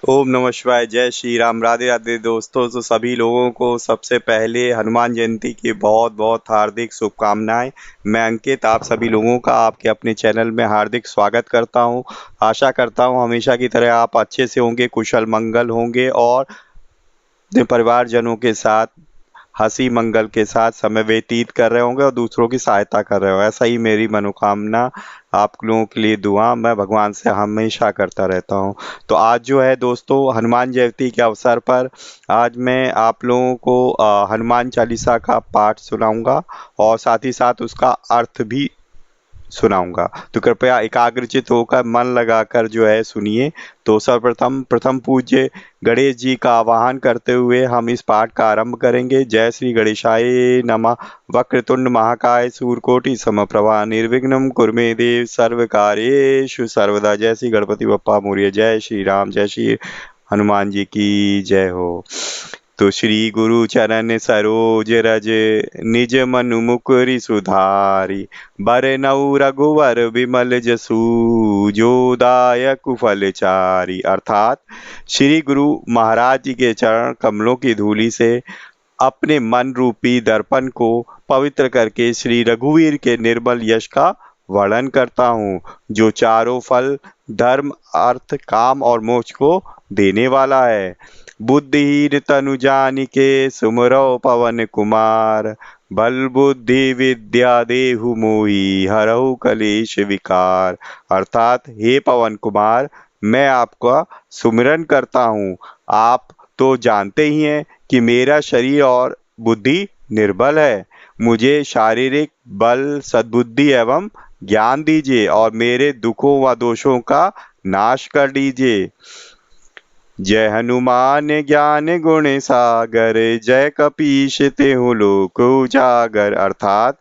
ओम नमः शिवाय। जय श्री राम। राधे राधे दोस्तों। तो सभी लोगों को सबसे पहले हनुमान जयंती की बहुत बहुत हार्दिक शुभकामनाएं। मैं अंकित आप सभी लोगों का आपके अपने चैनल में हार्दिक स्वागत करता हूं। आशा करता हूं हमेशा की तरह आप अच्छे से होंगे, कुशल मंगल होंगे और अपने परिवारजनों के साथ हंसी मंगल के साथ समय व्यतीत कर रहे होंगे और दूसरों की सहायता कर रहे हो। ऐसा ही मेरी मनोकामना, आप लोगों के लिए दुआ मैं भगवान से हमेशा करता रहता हूँ। तो आज जो है दोस्तों, हनुमान जयंती के अवसर पर आज मैं आप लोगों को हनुमान चालीसा का पाठ सुनाऊंगा और साथ ही साथ उसका अर्थ भी सुनाऊंगा। तो कृपया एकाग्रचित होकर मन लगाकर जो है सुनिए। तो सर्वप्रथम प्रथम पूज्य गणेश जी का आवाहन करते हुए हम इस पाठ का आरंभ करेंगे। जय श्री गणेशाय नमः। वक्रतुंड महाकाय सूर्यकोटि समप्रभा निर्विघ्नं कुरु मे देव सर्वकार्येषु सर्वदा। जय श्री गणपति बप्पा मोरया। जय श्री राम। जय श्री हनुमान जी की जय हो। तो श्री गुरु चरण सरोज रज निज मनु मुकुरि सुधारी बरनउँ रघुवर विमल जसु जो दायक फल चारी। अर्थात श्री गुरु महाराज जी के चरण कमलों की धूली से अपने मन रूपी दर्पण को पवित्र करके श्री रघुवीर के निर्मल यश का वर्णन करता हूँ, जो चारों फल धर्म अर्थ काम और मोक्ष को देने वाला है। बुद्धिहीन तनु जानिके सुमिरौ पवन कुमार बल बुद्धि विद्या देहु मोहि हरहु कलेश विकार। अर्थात हे पवन कुमार, मैं आपका सुमिरन करता हूँ। आप तो जानते ही हैं कि मेरा शरीर और बुद्धि निर्बल है। मुझे शारीरिक बल सद्बुद्धि एवं ज्ञान दीजिए और मेरे दुखों व दोषों का नाश कर दीजिए। जय हनुमान ज्ञान गुण सागर जय कपीश तेहु लोक उजागर। अर्थात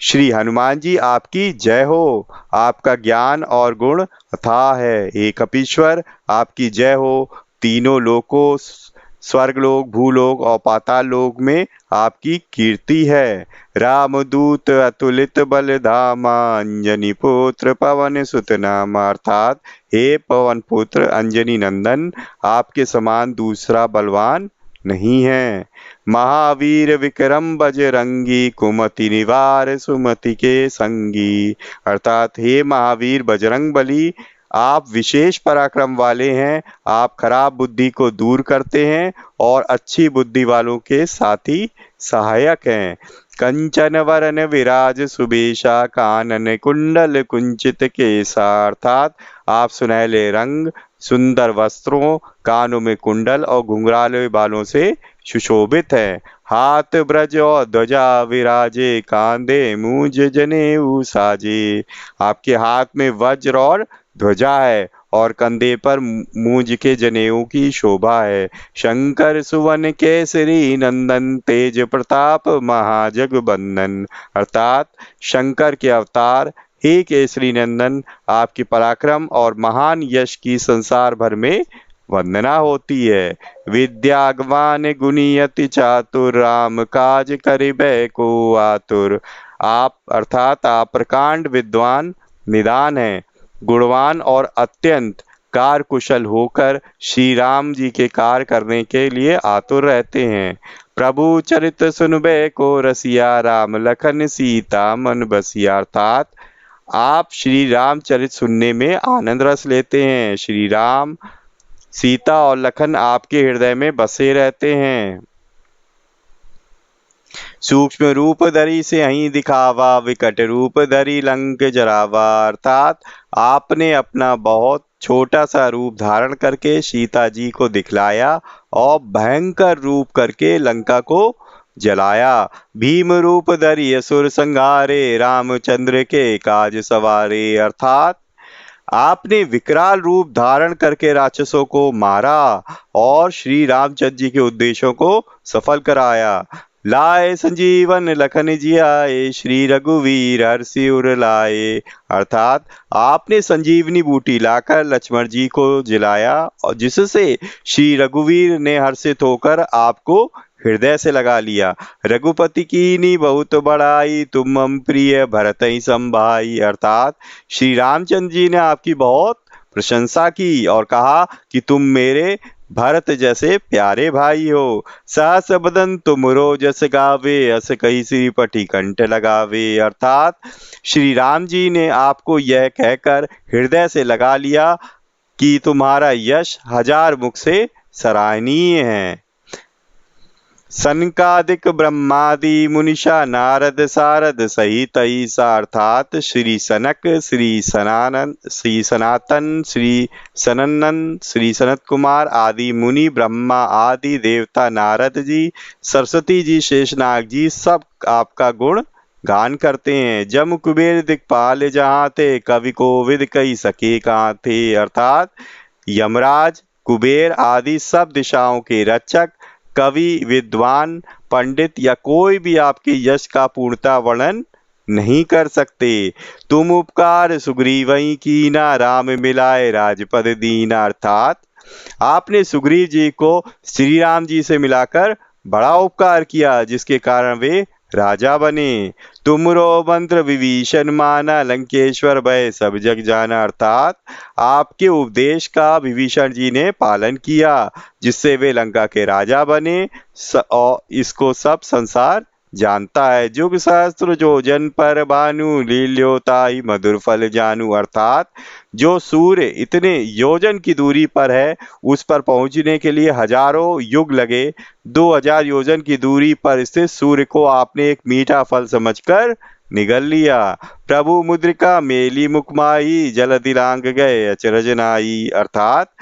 श्री हनुमान जी आपकी जय हो। आपका ज्ञान और गुण अथाह है। हे कपीश्वर, आपकी जय हो। तीनों लोकों स्वर्गलोक भूलोक और पाताल लोक में आपकी कीर्ति है। रामदूत अतुलित बल धामा अंजनी पुत्र पवन सुत नामा। अर्थात हे पवन पुत्र अंजनी नंदन, आपके समान दूसरा बलवान नहीं है। महावीर विक्रम बजरंगी कुमति निवार सुमति के संगी। अर्थात हे महावीर बजरंग बली, आप विशेष पराक्रम वाले हैं। आप खराब बुद्धि को दूर करते हैं और अच्छी बुद्धि वालों के साथी सहायक हैं। कंचन वरन विराज सुबेशा कानन कुंडल कुंचित केसा। अर्थात आप सुनहले रंग सुंदर वस्त्रों कानों में कुंडल और घुंघराले बालों से सुशोभित है। हाथ ब्रज और ध्वजा विराजे कांधे मूंज जनेऊ साजे। आपके हाथ में वज्र और ध्वजा है और कंधे पर मूंज के जनेऊ की शोभा है। शंकर सुवन केसरी नंदन तेज प्रताप महाजगबंदन। अर्थात शंकर के अवतार हे केसरी नंदन, आपकी पराक्रम और महान यश की संसार भर में वंदना होती है। विद्यागवान गुणी अति चातुर राम काज करिबे को आतुर। आप अर्थात आप प्रकांड विद्वान निदान हैं, गुणवान और अत्यंत कार कुशल होकर श्री राम जी के कार्य करने के लिए आतुर रहते हैं। प्रभु चरित सुनबे को रसिया राम लखन सीता मन बसिया। अर्थात आप श्री राम चरित सुनने में आनंद रस लेते हैं। श्री राम सीता और लखन आपके हृदय में बसे रहते हैं। सूक्ष्म रूप धरी से ही दिखावा विकट रूप धरी लंक जरावा। अर्थात आपने अपना बहुत छोटा सा रूप धारण करके सीता जी को दिखलाया और भयंकर रूप करके लंका को जलाया। भीम रूप धरी असुर संहारे रामचंद्र के काज सवारे। अर्थात आपने विकराल रूप धारण करके राक्षसों को मारा और श्री रामचंद्र जी के उद्देश्यों को सफल कराया। लाए संजीवन लखन जियाए श्री रघुवीर हर्षि उर लाए। अर्थात आपने संजीवनी बूटी लाकर लक्ष्मण जी को जिलाया और जिससे श्री रघुवीर ने हर्षित होकर आपको हृदय से लगा लिया। रघुपति कीनी बहुत बड़ाई तुम मम प्रिय भरत ही संभाई। अर्थात श्री रामचंद्र जी ने आपकी बहुत प्रशंसा की और कहा कि तुम मेरे भरत जैसे प्यारे भाई हो। सहस बदन तुमरो जस गावे, अस कही श्रीपति कंठ लगावे। अर्थात श्री राम जी ने आपको यह कहकर हृदय से लगा लिया कि तुम्हारा यश हजार मुख से सराहनीय है। सनकादिक ब्रह्मादि मुनिषा नारद सारद सहित ईसा। अर्थात श्री सनक, श्री सनातन, श्री सनंदन, श्री सनत कुमार आदि मुनि, ब्रह्मा आदि देवता, नारद जी, सरस्वती जी, शेषनाग जी सब आपका गुण गान करते हैं। जम कुबेर दिक्पाल जहाँ थे, कवि कोविद कही सके कहाँ थे। अर्थात यमराज, कुबेर आदि सब दिशाओं के रक्षक, कवि, विद्वान, पंडित या कोई भी आपके यश का पूर्णता वर्णन नहीं कर सकते। तुम उपकार सुग्रीवई कीना, राम मिलाए राजपद दीना। अर्थात आपने सुग्रीव जी को श्री राम जी से मिलाकर बड़ा उपकार किया, जिसके कारण वे राजा बने। तुमरो मंत्र विभीषण माना, लंकेश्वर भय सब जग जाना। अर्थात आपके उपदेश का विभीषण जी ने पालन किया, जिससे वे लंका के राजा बने और इसको सब संसार जानता है। जुग सहस्त्र जो जन पर भानु, लील्योताई मधुर फल जानू। अर्थात जो सूर्य इतने योजन की दूरी पर है, उस पर पहुंचने के लिए हजारों युग लगे। 2000 योजन की दूरी पर स्थित सूर्य को आपने एक मीठा फल समझकर निगल लिया। प्रभु मुद्रिका मेली मुखमाई, जल दिलांग गए अचरज नाई। अर्थात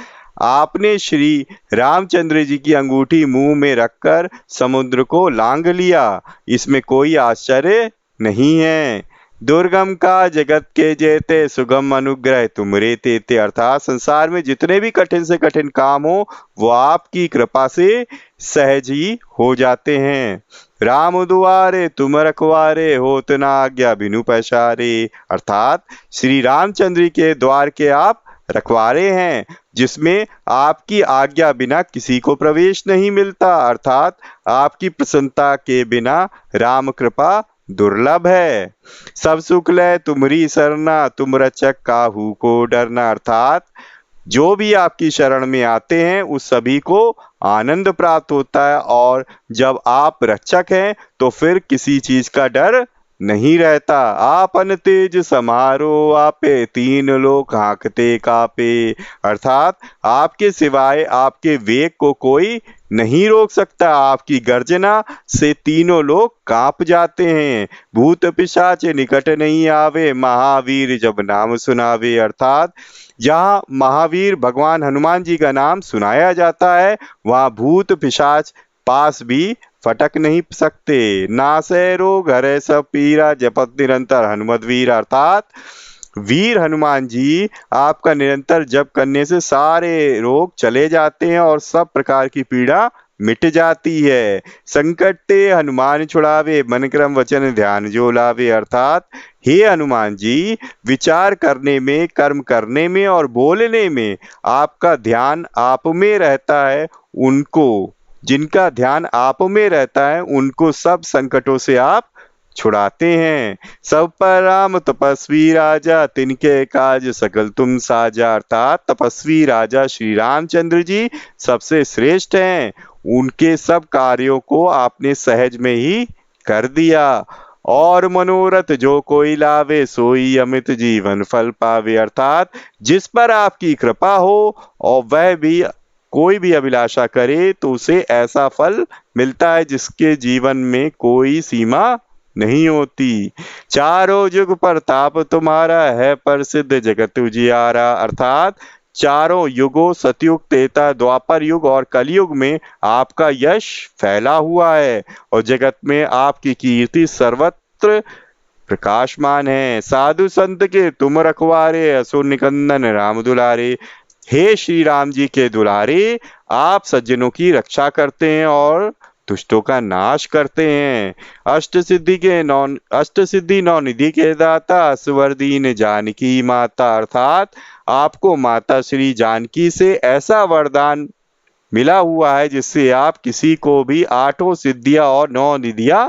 आपने श्री रामचंद्र जी की अंगूठी मुंह में रखकर समुद्र को लांग लिया, इसमें कोई आश्चर्य नहीं है। दुर्गम का जगत के जेते, सुगम अनुग्रह तुमरे तेते। अर्थात संसार में जितने भी कठिन से कठिन काम हो, वो आपकी कृपा से सहज ही हो जाते हैं। राम दुआरे तुम रखवारे, होत न आज्ञा बिनु पैसारे। अर्थात श्री रामचंद्र के द्वार के आप रखवारे हैं, जिसमें आपकी आज्ञा बिना किसी को प्रवेश नहीं मिलता। अर्थात आपकी प्रसन्नता के बिना राम कृपा दुर्लभ है। सब सुख लय तुमरी सरना, तुम रक्षक काहू को डरना। अर्थात जो भी आपकी शरण में आते हैं, उस सभी को आनंद प्राप्त होता है, और जब आप रक्षक हैं तो फिर किसी चीज का डर नहीं रहता। आपन तेज समारो आपे, तीन लोक हाँकते कापे। अर्थात आपके सिवाय आपके वेग को कोई नहीं रोक सकता। आपकी गर्जना से तीनों लोग कांप जाते हैं। भूत पिशाच निकट नहीं आवे, महावीर जब नाम सुनावे। अर्थात जहाँ महावीर भगवान हनुमान जी का नाम सुनाया जाता है, वहाँ भूत पिशाच पास भी फटक नहीं सकते। नासै रोग हरै सब पीरा, जपत निरंतर हनुमत वीर। अर्थात वीर हनुमान जी आपका निरंतर जप करने से सारे रोग चले जाते हैं और सब प्रकार की पीड़ा मिट जाती है। संकट ते हनुमान छुड़ावे, मन क्रम वचन ध्यान जो लावे। अर्थात हे हनुमान जी, विचार करने में, कर्म करने में और बोलने में आपका ध्यान आप में रहता है। उनको, जिनका ध्यान आप में रहता है, उनको सब संकटों से आप छुड़ाते हैं। सब पर राम तपस्वी राजा, तिनके काज सकल तुम साजा। अर्थात तपस्वी राजा श्री रामचंद्र जी सबसे श्रेष्ठ हैं। उनके सब कार्यों को आपने सहज में ही कर दिया। और मनोरथ जो कोई लावे, सोई अमित जीवन फल पावे। अर्थात जिस पर आपकी कृपा हो और वह भी कोई भी अभिलाषा करे, तो उसे ऐसा फल मिलता है जिसके जीवन में कोई सीमा नहीं होती। चारों युग प्रताप तुम्हारा, है प्रसिद्ध जगत उजियारा। अर्थात चारों युगों, सतयुग, त्रेता, द्वापर युग और कलयुग में आपका यश फैला हुआ है और जगत में आपकी कीर्ति सर्वत्र प्रकाशमान है। साधु संत के तुम रखवारे, असुर निकंदन राम दुलारे। हे श्री राम जी के दुलारे, आप सज्जनों की रक्षा करते हैं और दुष्टों का नाश करते हैं। अष्ट सिद्धि नौ निधि के दाता, सुवर दीन जानकी माता। अर्थात आपको माता श्री जानकी से ऐसा वरदान मिला हुआ है, जिससे आप किसी को भी 8 सिद्धियां और 9 निधियां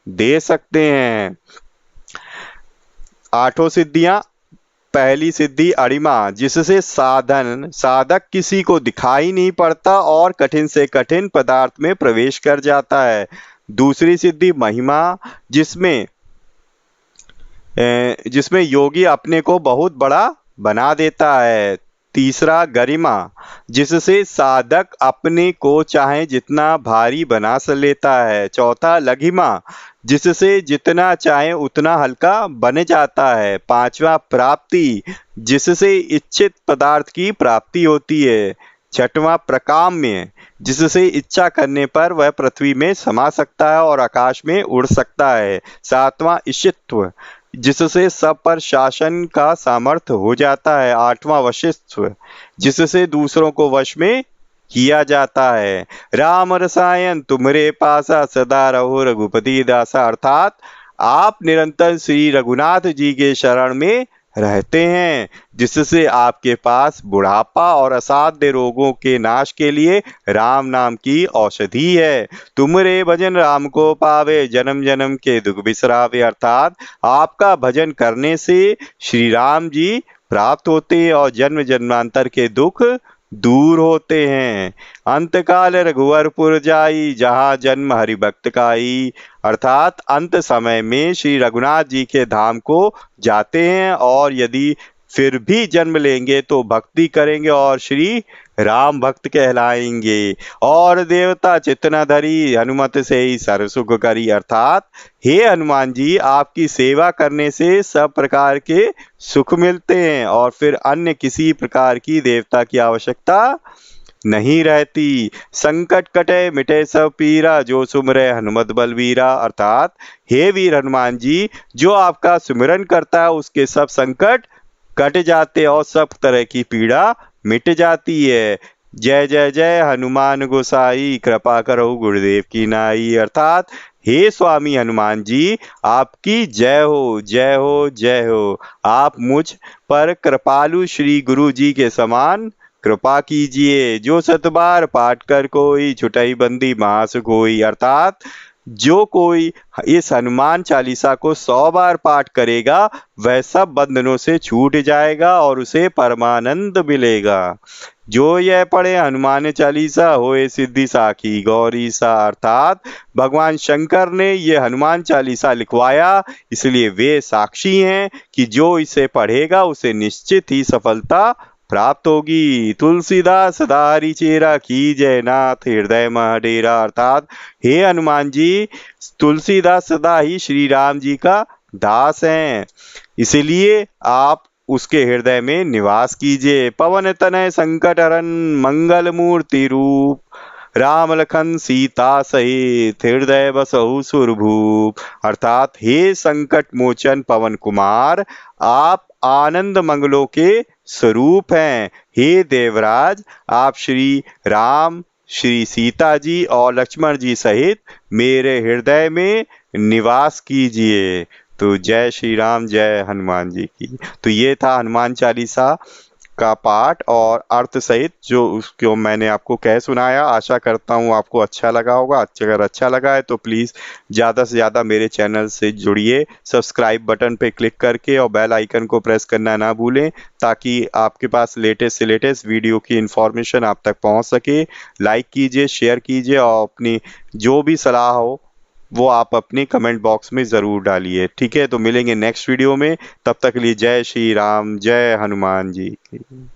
दे सकते हैं। 8 सिद्धियां पहली सिद्धि अणिमा, जिससे साधक किसी को दिखाई नहीं पड़ता और कठिन से कठिन पदार्थ में प्रवेश कर जाता है। दूसरी सिद्धि महिमा, जिसमें जिसमें योगी अपने को बहुत बड़ा बना देता है। तीसरा गरिमा, जिससे साधक अपने को चाहे जितना भारी बना लेता है। चौथा लघिमा, जिससे जितना चाहे उतना हल्का बन जाता है। पांचवा प्राप्ति, जिससे इच्छित पदार्थ की प्राप्ति होती है। छठवां प्रकाम्य, जिससे इच्छा करने पर वह पृथ्वी में समा सकता है और आकाश में उड़ सकता है। सातवां ईशित्व, जिससे सब पर शासन का सामर्थ्य हो जाता है। आठवां वशिष्ठ, जिससे दूसरों को वश में किया जाता है। राम रसायन तुमरे पासा सदा रहो रघुपति दासा, अर्थात आप निरंतर श्री रघुनाथ जी के शरण में रहते हैं, जिससे आपके पास बुढ़ापा और असाध्य रोगों के नाश के लिए राम नाम की औषधि है। तुमरे भजन राम को पावे, जन्म जन्म के दुख बिसरावे, अर्थात आपका भजन करने से श्री राम जी प्राप्त होते हैं और जन्म जन्मांतर के दुख दूर होते हैं। अंतकाल रघुवरपुर जाई, जहाँ जन्म हरि भक्त काई, अर्थात अंत समय में श्री रघुनाथ जी के धाम को जाते हैं और यदि फिर भी जन्म लेंगे तो भक्ति करेंगे और श्री राम भक्त कहलाएंगे। और देवता चितना धरी, हनुमत से ही सर्व सुख करी, अर्थात हे हनुमान जी, आपकी सेवा करने से सब प्रकार के सुख मिलते हैं और फिर अन्य किसी प्रकार की देवता की आवश्यकता नहीं रहती। संकट कटे मिटे सब पीरा, जो सुमरे हनुमत बलवीरा, अर्थात हे वीर हनुमान जी, जो आपका सुमिरन करता है उसके सब संकट कट जाते और सब तरह की पीड़ा मिट जाती है। जय जय जय हनुमान गोसाई, कृपा करो गुरुदेव की नाई, अर्थात हे स्वामी हनुमान जी, आपकी जय हो जय हो जय हो। आप मुझ पर कृपालु श्री गुरु जी के समान कृपा कीजिए। जो सतबार पाठ कर कोई, छुटई बंदी महासुख होई, अर्थात जो कोई इस हनुमान चालीसा को 100 बार पाठ करेगा वह सब बंधनों से छूट जाएगा और उसे परमानंद मिलेगा। जो यह पढ़े हनुमान चालीसा होए सिद्धि साखी गौरी सा, अर्थात भगवान शंकर ने ये हनुमान चालीसा लिखवाया, इसलिए वे साक्षी हैं कि जो इसे पढ़ेगा उसे निश्चित ही सफलता प्राप्त होगी। तुलसीदास सदाहरि चेरा, कीजय नाथ हृदय मह डेरा, अर्थात हे हनुमान जी, तुलसीदास सदा ही श्री राम जी का दास हैं, इसलिए आप उसके हृदय में निवास कीजिए। पवन तनय संकट हरन, मंगल मूर्ति रूप, राम लखन सीता सहित हृदय बसहु सुरभूप, अर्थात हे संकट मोचन पवन कुमार, आप आनंद मंगलों के स्वरूप हैं। हे देवराज, आप श्री राम, श्री सीता जी और लक्ष्मण जी सहित मेरे हृदय में निवास कीजिए। तो जय श्री राम, जय हनुमान जी की। तो ये था हनुमान चालीसा का पाठ और अर्थ सहित जो उसको मैंने आपको कह सुनाया। आशा करता हूँ आपको अच्छा लगा होगा। अगर अच्छा लगा है तो प्लीज़ ज़्यादा से ज़्यादा मेरे चैनल से जुड़िए, सब्सक्राइब बटन पे क्लिक करके और बेल आइकन को प्रेस करना ना भूलें, ताकि आपके पास लेटेस्ट से लेटेस्ट वीडियो की इन्फॉर्मेशन आप तक पहुँच सके। लाइक कीजिए, शेयर कीजिए और अपनी जो भी सलाह हो वो आप अपनी कमेंट बॉक्स में ज़रूर डालिए। ठीक है, तो मिलेंगे नेक्स्ट वीडियो में। तब तक के लिए जय श्री राम, जय हनुमान जी की।